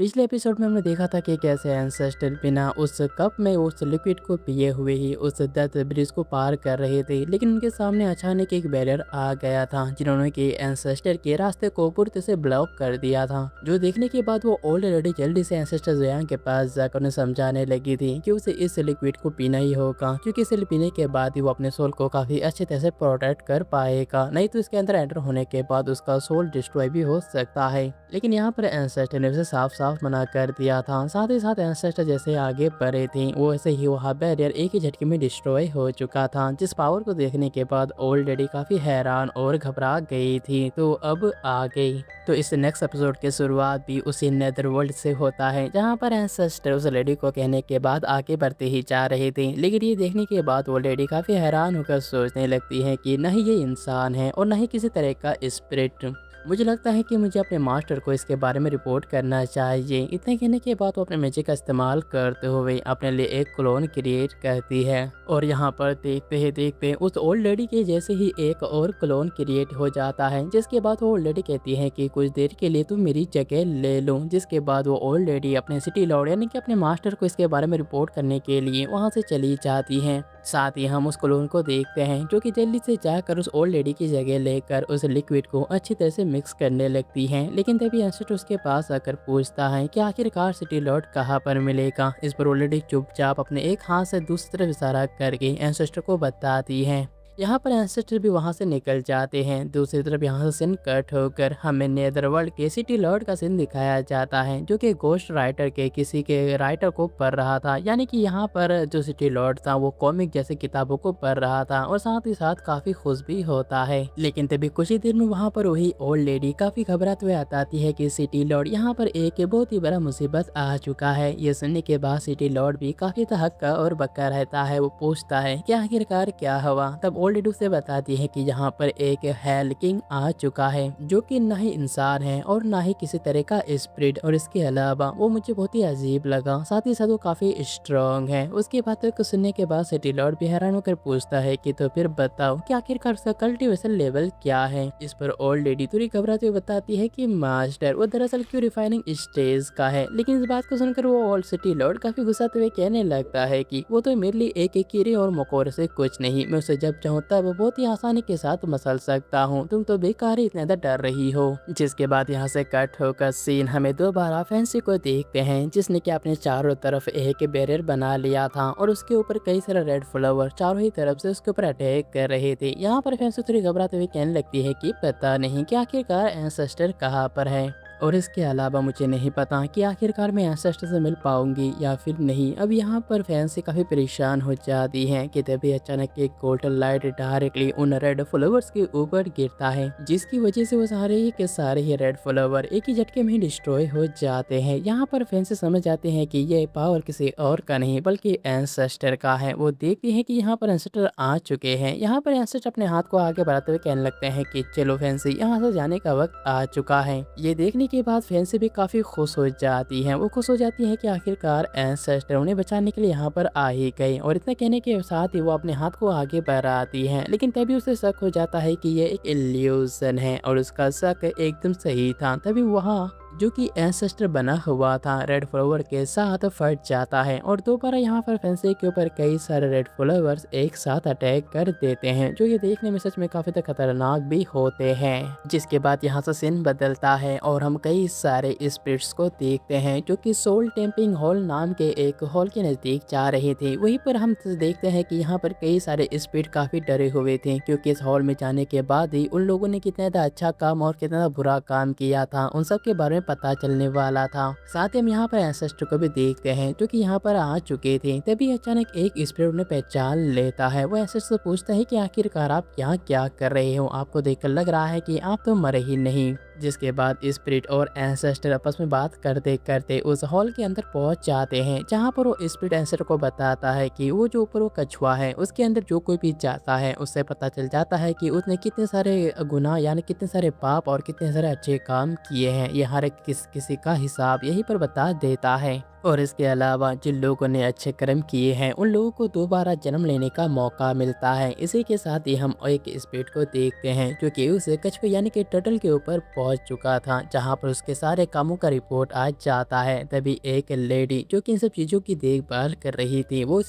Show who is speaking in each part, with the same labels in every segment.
Speaker 1: पिछले एपिसोड में हमने देखा था कि कैसे एंसेस्टर बिना उस कप में उस लिक्विड को पिए हुए ही उस डेथ ब्रिज को पार कर रहे थे, लेकिन उनके सामने अचानक एक बैरियर आ गया था जिन्होंने कि एंसेस्टर के रास्ते को पूरी तरह से ब्लॉक कर दिया था। जो देखने के बाद वो ऑलरेडी जल्दी से एंसेस्टर जोयांग के पास जाकर उन्हें समझाने लगी थी कि उसे इस लिक्विड को पीना ही होगा, क्योंकि इसे पीने के बाद ही वो अपने सोल को काफी अच्छे तरह से प्रोटेक्ट कर पाएगा, नहीं तो इसके अंदर एंटर होने के बाद उसका सोल डिस्ट्रॉय भी हो सकता है। लेकिन यहाँ पर एंसेस्टर ने उसे साफ साफ मना कर दिया था। साथ ही साथ एंसेस्टर जैसे आगे बढ़े थे वो ऐसे ही वहाँ बैरियर एक ही झटके में डिस्ट्रॉय हो चुका था, जिस पावर को देखने के बाद ऑलरेडी काफी हैरान और घबरा गई थी। तो अब आ गई तो इस नेक्स्ट एपिसोड की शुरुआत भी उसी नेदरवर्ल्ड से होता है, जहाँ पर एंसेस्टर उस लेडी को कहने के बाद आगे बढ़ते ही जा रहे थे। लेकिन ये देखने के बाद वो लेडी काफी हैरान होकर सोचने लगती है कि न ही ये इंसान है और न ही किसी तरह का स्पिरिट। मुझे लगता है कि मुझे अपने मास्टर को इसके बारे में रिपोर्ट करना चाहिए। इतने कहने के बाद वो अपने मैजिक का इस्तेमाल करते हुए अपने लिए एक क्लोन क्रिएट करती है और यहाँ पर देखते ही देखते उस ओल्ड लेडी के जैसे ही एक और क्लोन क्रिएट हो जाता है, जिसके बाद वो ओल्ड लेडी कहती है कि कुछ देर के लिए तुम मेरी जगह ले लो। जिसके बाद वो ओल्ड लेडी अपने सिटी लॉर्ड यानी कि अपने मास्टर को इसके बारे में रिपोर्ट करने के लिए वहाँ से चली जाती है। साथ ही हम उस क्लोन को देखते हैं जो कि जल्दी से जाकर उस ओल्ड लेडी की जगह लेकर उस लिक्विड को अच्छी तरह से मिक्स करने लगती हैं। लेकिन तभी एंसेस्टर उसके पास आकर पूछता है कि आखिरकार सिटी लॉर्ड कहाँ पर मिलेगा। इस पर ओल्ड लेडी चुपचाप अपने एक हाथ से दूसरी तरफ इशारा करके एंसेस्टर को बताती है। यहाँ पर एंसेस्टर भी वहाँ से निकल जाते हैं। दूसरी तरफ यहाँ से सीन कट होकर हमें नेदरवर्ल्ड के सिटी लॉर्ड का सीन दिखाया जाता है, जो कि गोस्ट राइटर के किसी के राइटर को पढ़ रहा था। यानी कि यहाँ पर जो सिटी लॉर्ड था वो कॉमिक जैसे किताबों को पढ़ रहा था और साथ ही साथ काफी खुश भी होता है। लेकिन तभी कुछ ही देर में वहाँ पर वही ओल्ड लेडी काफी घबराते हुए बताती है कि सिटी लॉर्ड यहाँ पर एक बहुत ही बड़ा मुसीबत आ चुका है। ये सुनने के बाद सिटी लॉर्ड भी काफी तहक्का और बक्का रहता है। वो पूछता है कि आखिरकार क्या हुआ। तब ओल्ड लेडी उसे बताती है कि यहाँ पर एक हेल किंग आ चुका है, जो कि ना ही इंसान है और ना ही किसी तरह का स्पिरिट, और इसके अलावा वो मुझे बहुत ही अजीब लगा। साथ ही साथ वो काफी स्ट्रॉन्ग है। उसकी बातों को सुनने के बाद सिटी लॉर्ड भी हैरान होकर पूछता है कि तो फिर बताओ कि आखिरकार उसका कल्टीवेशन लेवल क्या है। इस पर ओल्ड लेडी थोड़ी घबराते हुए बताती है कि मास्टर वो दरअसल क्यों रिफाइनिंग स्टेज का है। लेकिन इस बात को सुनकर वो ओल्ड सिटी लॉर्ड काफी गुस्साते हुए कहने लगता है कि वो तो मेरे लिए एक कीड़े और मकोड़े से कुछ नहीं, मैं उसे जब चाहूँ तब बहुत ही आसानी के साथ मसल सकता हूँ। तुम तो बेकार ही इतना डर रही हो। जिसके बाद यहाँ से कट होकर सीन हमें दोबारा फैंसी को देखते हैं, जिसने कि अपने चारों तरफ एक बैरियर बना लिया था और उसके ऊपर कई सारे रेड फ्लावर चारों ही तरफ से उसके ऊपर अटैक कर रहे थे। यहाँ पर फैंसी थोड़ी घबराते हुए कहने लगती है कि पता नहीं कि आखिरकार एंसेस्टर कहाँ पर है, और इसके अलावा मुझे नहीं पता कि आखिरकार मैं एंसेस्टर से मिल पाऊंगी या फिर नहीं। अब यहाँ पर फैंसी काफ़ी परेशान हो जाती हैं कि तभी अचानक एक गोल्डन लाइट डायरेक्टली उन रेड फ्लावर्स के ऊपर गिरता है, जिसकी वजह से वो सारे के सारे ही रेड फ्लावर एक ही झटके में ही डिस्ट्रॉय हो जाते हैं। यहाँ पर फैंसी समझ जाते हैं कि ये पावर किसी और का नहीं बल्कि एंसेस्टर का है। वो देखते हैं कि यहाँ पर एंसेस्टर आ चुके हैं। यहाँ पर एंसेस्टर अपने हाथ को आगे बढ़ाते हुए कहने लगते हैं कि चलो फैंसी, यहाँ से जाने का वक्त आ चुका है। ये देखने के बाद फैंसी भी काफी खुश हो जाती हैं। वो खुश हो जाती हैं कि आखिरकार एंसेस्टर उन्हें बचाने के लिए यहाँ पर आ ही गए, और इतना कहने के साथ ही वो अपने हाथ को आगे बढ़ाती हैं। लेकिन तभी उसे शक हो जाता है कि ये एक इल्यूजन है, और उसका शक एकदम सही था। तभी वहाँ जो कि एंसेस्टर बना हुआ था रेड फ्लावर के साथ फट जाता है, और दोबारा यहाँ पर फैंसी के ऊपर कई सारे रेड फ्लावर्स एक साथ अटैक कर देते हैं, जो ये देखने में सच में काफी खतरनाक भी होते हैं। जिसके बाद यहाँ से सीन बदलता है और हम कई सारे स्पिरिट्स को देखते हैं जो कि सोल टेम्पिंग हॉल नाम के एक हॉल के नजदीक जा रहे थे। वहीं पर हम देखते हैं कि यहाँ पर कई सारे स्पिरिट काफी डरे हुए थे, क्योंकि इस हॉल में जाने के बाद ही उन लोगों ने कितना ज़्यादा अच्छा काम और कितना बुरा काम किया था उन सब के बारे में पता चलने वाला था। साथ ही हम यहाँ पर एंसेस्टर को भी देखते हैं जो कि यहाँ पर आ चुके थे। तभी अचानक एक स्पिरिट उन्हें पहचान लेता है। वो एंसेस्टर से पूछता है कि आखिरकार आप यहाँ क्या कर रहे हो, आपको देखकर लग रहा है कि आप तो मरे ही नहीं। जिसके बाद स्पिरिट और एंसेस्टर आपस में बात करते करते उस हॉल के अंदर पहुंच जाते हैं, जहां पर वो स्पिरिट एंसेस्टर को बताता है कि वो जो ऊपर वो कछुआ है उसके अंदर जो कोई भी जाता है उससे पता चल जाता है कि उसने कितने सारे गुनाह यानी कितने सारे पाप और कितने सारे अच्छे काम किए हैं। ये हर किसी का हिसाब यहीं पर बता देता है। और इसके अलावा जिन लोगों ने अच्छे कर्म किए हैं उन लोगों को दोबारा जन्म लेने का मौका मिलता है। इसी के साथ ही हम एक स्पीड को देखते हैं जो कि उस कछुए यानी कि टर्टल के ऊपर पहुंच चुका था, जहां पर उसके सारे कामों का रिपोर्ट आ जाता है। तभी एक लेडी जो कि इन सब चीज़ों की देखभाल कर रही थी वो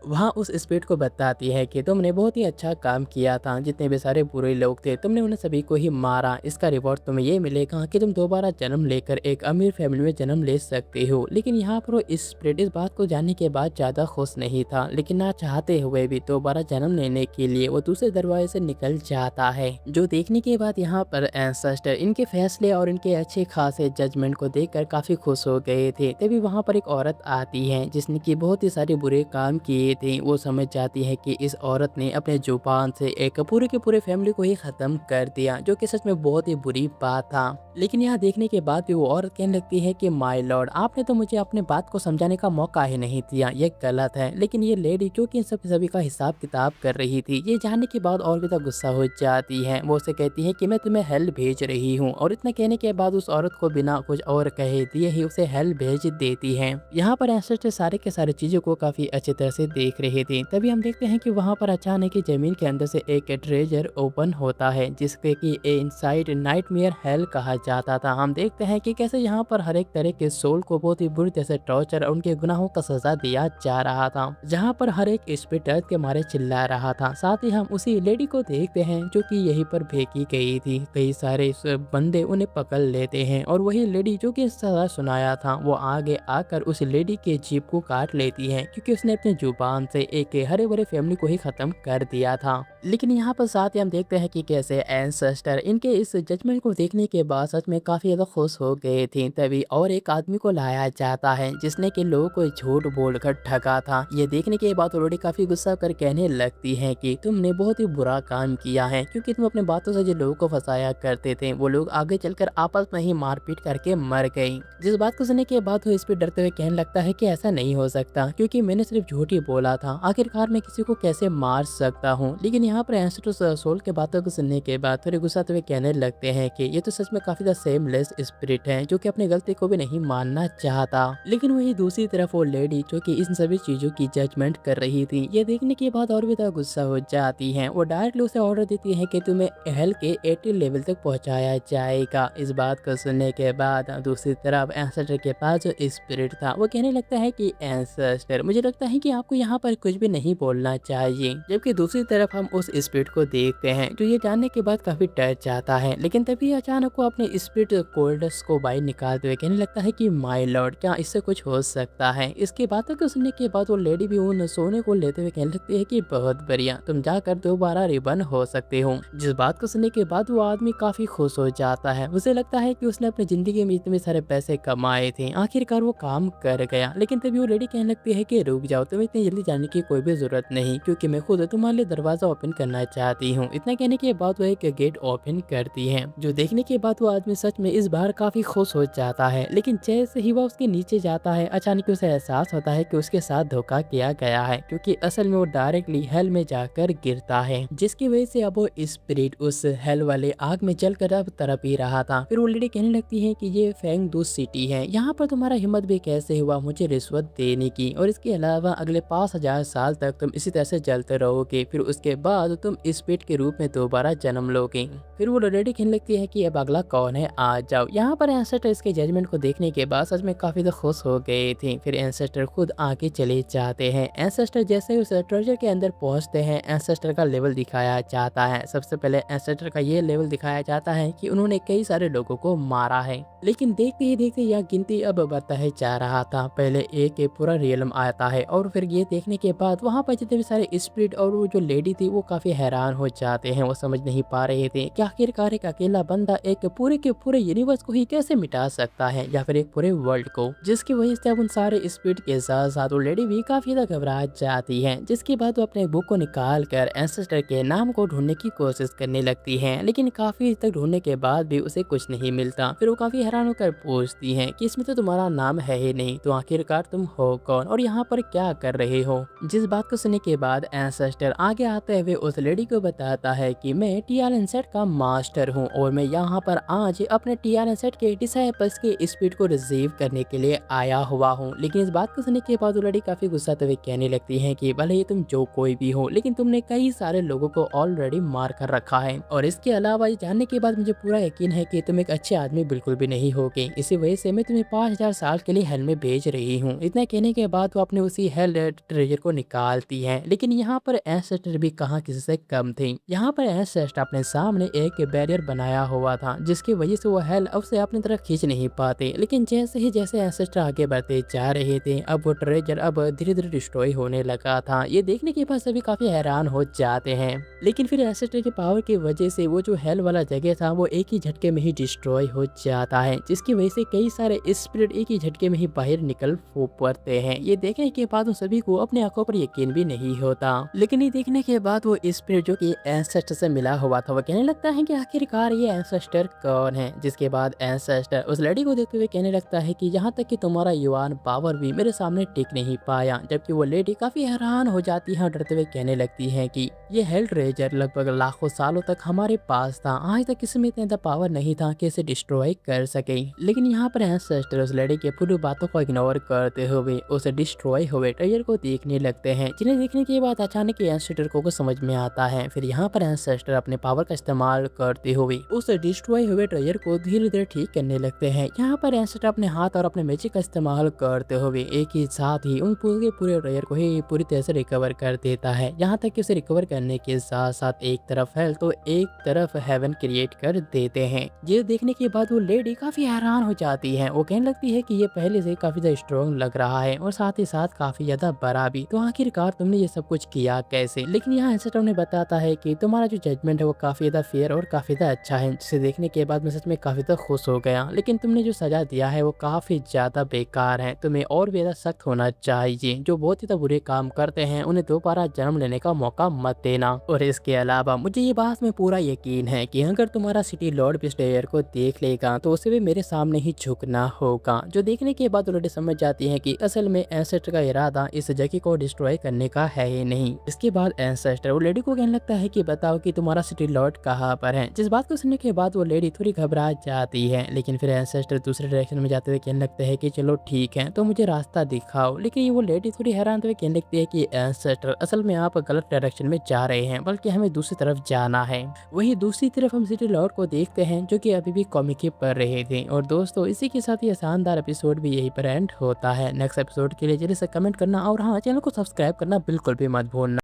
Speaker 1: वहाँ उस स्पीड को बताती है कि तुमने बहुत ही अच्छा काम किया था, जितने भी सारे बुरे लोग थे तुमने उन्हें सभी को ही मारा, इसका रिवॉर्ड तुम्हें ये मिलेगा कि तुम दोबारा जन्म लेकर एक अमीर फैमिली में जन्म ले सकते हो। लेकिन यहाँ पर वो स्प्रिट इस बात को जानने के बाद ज़्यादा खुश नहीं था, लेकिन ना चाहते हुए भी दोबारा जन्म लेने के लिए वो दूसरे दरवाजे से निकल जाता है। जो देखने के बाद यहाँ पर एंसेस्टर इनके फैसले और इनके अच्छे खासे जजमेंट को देखकर काफी खुश हो गए थे। तभी वहाँ पर एक औरत आती है जिसने की बहुत ही सारे बुरे काम किए थे। वो समझ जाती है कि इस औरत ने अपने जुबान से एक पूरे के पूरे फैमिली को ही खत्म कर दिया, जो कि सच में बहुत ही बुरी बात था। लेकिन यहाँ देखने के बाद भी वो औरत कहने लगती है कि माय लॉर्ड, आपने तो मुझे अपने बात को समझाने का मौका ही नहीं दिया, ये गलत है। लेकिन ये लेडी जो कि इन सभी का हिसाब किताब कर रही थी, ये जानने के बाद और भी गुस्सा हो जाती है। वो उसे कहती है कि मैं तुम्हें हेल भेज रही हूँ, और इतना कहने के बाद उस औरत को बिना कुछ और कहे दिए ही उसे हेल भेज देती है। यहाँ पर एंसेस्टर सारे के सारे चीजों को काफी अच्छी तरह से देख रहे थे। तभी हम देखते हैं कि वहाँ पर अचानक ही जमीन के अंदर से एक ट्रेजर ओपन होता है, जिसके कि इनसाइड नाइटमेयर हेल कहा जाता था। हम देखते हैं कि कैसे यहाँ पर हर एक तरह के सोल को बहुत ही बुरी तरह से टॉर्चर और उनके गुनाहों का सजा दिया जा रहा था, जहाँ पर हर एक स्पिरिट दर्द के मारे चिल्ला रहा था। साथ ही हम उसी लेडी को देखते हैं जो कि यहीं पर फेंकी गई थी। कई सारे बंदे उन्हें पकड़ लेते हैं और वही लेडी जो कि सजा सुनाया था वो आगे आकर उस लेडी के जीप को काट लेती है, क्योंकि उसने अपने जुबान से एक हरे भरे फैमिली को ही खत्म कर दिया था। लेकिन यहाँ पर साथ ही हम देखते हैं कि कैसे एंसेस्टर इनके इस जजमेंट को देखने के बाद सच में काफी ज्यादा खुश हो गए थे। तभी और एक आदमी को लाया जाता है जिसने कि लोगों को झूठ बोलकर ठगा था। ये देखने के बाद ऑलरेडी काफी गुस्सा कर कहने लगती है कि तुमने बहुत ही बुरा काम किया है, क्योंकि तुम अपने बातों से जो लोगों को फंसाया करते थे वो लोग आगे चलकर आपस में ही मारपीट करके मर गई। जिस बात को सुनने के बाद वो इस पर डरते हुए कहने लगता है कि ऐसा नहीं हो सकता, क्योंकि मैंने सिर्फ झूठ ही बोला था, आखिरकार मैं किसी को कैसे मार सकता हूँ। लेकिन यहाँ पर एंसेस्टर सोल के बातों को सुनने के बाद थोड़े गुस्साते हुए कहने लगते हैं कि ये तो सच में काफी ज्यादा सेमलेस स्पिरिट है, जो कि अपनी गलती को भी नहीं मानना चाहता। लेकिन वही दूसरी तरफ वो लेडी जो कि इन सभी चीजों की जजमेंट कर रही थी, ये देखने के बाद और भी ज्यादा गुस्सा हो जाती है। वो डायरेक्टली उसे ऑर्डर देती है कि तुम्हें हेल के 80 लेवल तक पहुंचाया जाएगा। इस बात को सुनने के बाद दूसरी तरफ एंसेस्टर के पास जो स्पिरिट था वो कहने लगता है कि एंसेस्टर, मुझे लगता है कि आपको यहाँ पर कुछ भी नहीं बोलना चाहिए। जबकि दूसरी तरफ हम उस स्पिरिट को देखते हैं जो ये जानने के बाद काफी डर जाता है। लेकिन तभी अचानक वो अपने स्पिरिट कोल्डस को बाहर निकालते हुए कहने लगता है कि माय लॉर्ड, क्या इससे कुछ हो सकता है। इसकी बातों को सुनने के बाद वो लेडी भी उन सोने को लेते हुए कहने लगती है कि बहुत बढ़िया, तुम जाकर दोबारा रिबन हो सकते हो। जिस बात को सुनने के बाद वो आदमी काफी खुश हो जाता है। उसे लगता है कि उसने अपनी जिंदगी में इतने सारे पैसे कमाए थे, आखिरकार वो काम कर गया। लेकिन तभी वो लेडी कहने लगती है कि रुक जाओ, तुम्हें इतनी जल्दी जाने की कोई भी जरूरत नहीं, क्योंकि मैं खुद तुम्हारे लिए दरवाजा ओपन करना चाहती हूँ। इतना कहने के बाद वो एक गेट ओपन करती है, जो देखने के बाद वो आदमी सच में इस बार काफी खुश हो जाता है। लेकिन जैसे ही वह उसके नीचे जाता है अचानक उसे एहसास होता है कि उसके साथ धोखा किया गया है, क्योंकि असल में वो डायरेक्टली हेल में जाकर गिरता है, जिसकी वजह से अब वो स्पिरिट उस हेल वाले आग में जलकर अब तड़प ही रहा था। फिर वो लेडी कहने लगती है कि ये फेंगडू सिटी है, यहाँ पर तुम्हारा हिम्मत भी कैसे हुआ मुझे रिश्वत देने की, और इसके अलावा अगले 5000 साल तक तुम इसी तरह से जलते रहोगे, फिर उसके बाद तुम स्पिरिट के रूप में दोबारा जन्म लोगे। फिर वो लेडी कहने लगती है कि अब अगला कौन है, आ जाओ। यहाँ पर एंसेस्टर इसके जजमेंट को देखने के बाद सच में काफी खुश हो गए थे। फिर एंसेस्टर खुद आगे चले जाते हैं। एंसेस्टर जैसे ही उस ट्रेजर के अंदर पहुंचते हैं, एंसेस्टर का लेवल दिखाया जाता है। सबसे पहले एंसेस्टर का ये लेवल दिखाया जाता है कि उन्होंने कई सारे लोगों को मारा है। लेकिन देखते ही देखते यह गिनती अब बढ़ता ही जा रहा था। पहले एक पूरा रियलम आता है, और फिर ये देखने के बाद वहाँ पर जितने भी सारे स्पिरिट और वो जो लेडी थी वो काफी हैरान हो जाते हैं। वो समझ नहीं पा रहे थे कि आखिरकार एक अकेला बंदा एक पूरे के पूरे यूनिवर्स को ही कैसे मिटा सकता है, या फिर एक पूरे वर्ल्ड को। जिसकी वजह से अब उन सारे स्पिरिट के साथ साथ वो लेडी भी काफी ज्यादा घबरा जाती है। जिसके बाद वो अपने बुक को निकाल कर एंसेस्टर के नाम को ढूंढने की कोशिश करने लगती है, लेकिन काफी तक ढूंढने के बाद भी उसे कुछ नहीं मिलता। फिर वो काफी हैरान होकर पूछती है कि इसमें तो तुम्हारा नाम है ही नहीं, तो आखिरकार तुम हो कौन और यहाँ पर क्या कर रहे हो। जिस बात को सुनने के बाद एंसेस्टर आगे आते हुए उस लेडी को बताता है कि मैं टीआरएन सेट का मास्टर हूँ, और मैं यहाँ पर आज अपने टीआरएन सेट के डिसाइपल्स के स्पिरिट को रिसीव करने के लिए आया हुआ हूँ। लेकिन इस बात को सुनने के बाद वो लड़की काफ़ी गुस्साते हुए कहने लगती है कि भले ही तुम जो कोई भी हो, लेकिन तुमने कई सारे लोगों को ऑलरेडी मार कर रखा है और इसके अलावा ये जानने के बाद मुझे पूरा यकीन है कि तुम एक अच्छे आदमी बिल्कुल भी नहीं होगे। इसी वजह से मैं तुम्हें 5000 साल के लिए हेल में भेज रही हूँ। इतना कहने के बाद वो अपने उसी हेल ट्रेजर को निकालती है। लेकिन यहाँ पर एंसेस्टर भी कहाँ किसी से कम थे। यहाँ पर एंसेस्टर अपने सामने एक बैरियर बनाया हुआ था, जिसकी वजह से वो हेल अब से अपनी तरफ खींच नहीं पाते। लेकिन जैसे एंसेस्टर आगे बढ़ते जा रहे थे, अब वो ट्रेजर अब धीरे धीरे डिस्ट्रॉय होने लगा था। ये देखने के बाद सभी काफी हैरान हो जाते हैं। लेकिन फिर एंसेस्टर के पावर की वजह से वो जो हेल वाला जगह था वो एक ही झटके में ही डिस्ट्रॉय हो जाता है, जिसकी वजह से कई सारे स्पिरिट एक ही झटके में ही बाहर निकल पड़ते हैं। ये देखने के बाद उन सभी को अपने आंखों पर यकीन भी नहीं होता। लेकिन ये देखने के बाद वो स्पिरिट जो कि एंसेस्टर से मिला हुआ था वो कहने लगता है कि आखिरकार ये एंसेस्टर कौन है। जिसके बाद एंसेस्टर उस लड़की को देखते हुए कहने लगता है कि यहाँ तक कि तुम्हारा युवान पावर भी मेरे सामने टिक नहीं पाया। जबकि वो लेडी काफी हैरान हो जाती है और डरते हुए कहने लगती है कि ये हेल ट्रेजर लगभग लाखों सालों तक हमारे पास था, आज तक किसी में इतना पावर नहीं था कि इसे डिस्ट्रॉय कर सके। लेकिन यहाँ पर एंसेस्टर उस लड़की के पूरी बातों को इग्नोर करते हुए उस डिस्ट्रॉय हुए ट्रेजर को देखने लगते हैं, जिन्हें देखने के बाद अचानक एंसेस्टर को समझ में आता है। फिर यहाँ पर एंसेस्टर अपने पावर का इस्तेमाल करते हुए उस डिस्ट्रॉय हुए ट्रेजर को धीरे धीरे ठीक करने लगते हैं। यहाँ पर एंसेस्टर अपने हाथ और अपने मैजिक का इस्तेमाल करते हुए एक ही साथ ही उन पूरे ट्रेजर को ही पूरी तरह से रिकवर कर देता है। यहाँ तक कि उसे रिकवर करने के साथ साथ एक तरफ हेल तो एक तरफ हेवन क्रिएट कर देते हैं। ये देखने के बाद वो लेडी काफी हैरान हो जाती है। वो कहने लगती है कि ये पहले से काफी ज्यादा स्ट्रॉन्ग लग रहा है और साथ ही साथ काफी ज्यादा बड़ा भी, तो आखिरकार तुमने ये सब कुछ किया कैसे। लेकिन यहाँ एंसेस्टर ने बताता है कि तुम्हारा जो जजमेंट है वो काफी ज्यादा फेयर और काफी ज्यादा अच्छा है, जिसे देखने के बाद मैं सच में काफी ज्यादा खुश हो गया। लेकिन तुमने जो सजा दिया है वो काफी ज्यादा बेकार है, तुम्हें और भी ज्यादा सख्त होना चाहिए। जो बहुत ही ज्यादा बुरे काम करते हैं उन्हें दोबारा जन्म लेने का मौका मत देना। और इसके अलावा मुझे ये बात में पूरा यकीन है कि अगर तुम्हारा सिटी लॉर्ड बिस्टेयर को देख लेगा तो उसे भी मेरे सामने ही झुकना होगा। जो देखने के बाद ऑलरेडी समझ जाती है कि असल में एंसेस्टर का इरादा इस जगह को डिस्ट्रॉय करने का है ही नहीं। इसके बाद एंसेस्टर वो लेडी को कहने लगता है कि बताओ कि तुम्हारा सिटी लॉर्ड कहाँ पर है। जिस बात को सुनने के बाद वो लेडी थोड़ी घबरा जाती है। लेकिन फिर एंसेस्टर दूसरे डायरेक्शन में जाते हुए कहने लगते हैं कि चलो ठीक है तो मुझे रास्ता दिखाओ। लेकिन वो लेडी थोड़ी हैरान हुए कहने लगती है कि एंसेस्टर असल में आप गलत डायरेक्शन में जा रहे हैं, बल्कि हमें दूसरी तरफ जाना है। वही दूसरी तरफ हम सिटी लॉर्ड को देखते हैं जो कि अभी भी कॉमिक पढ़ रहे थे। और दोस्तों इसी के साथ ये शानदार एपिसोड भी यही पर एंड होता है। नेक्स्ट एपिसोड के लिए जल्दी से कमेंट करना और हाँ, चैनल को सब्सक्राइब करना बिल्कुल भी मत भूलना।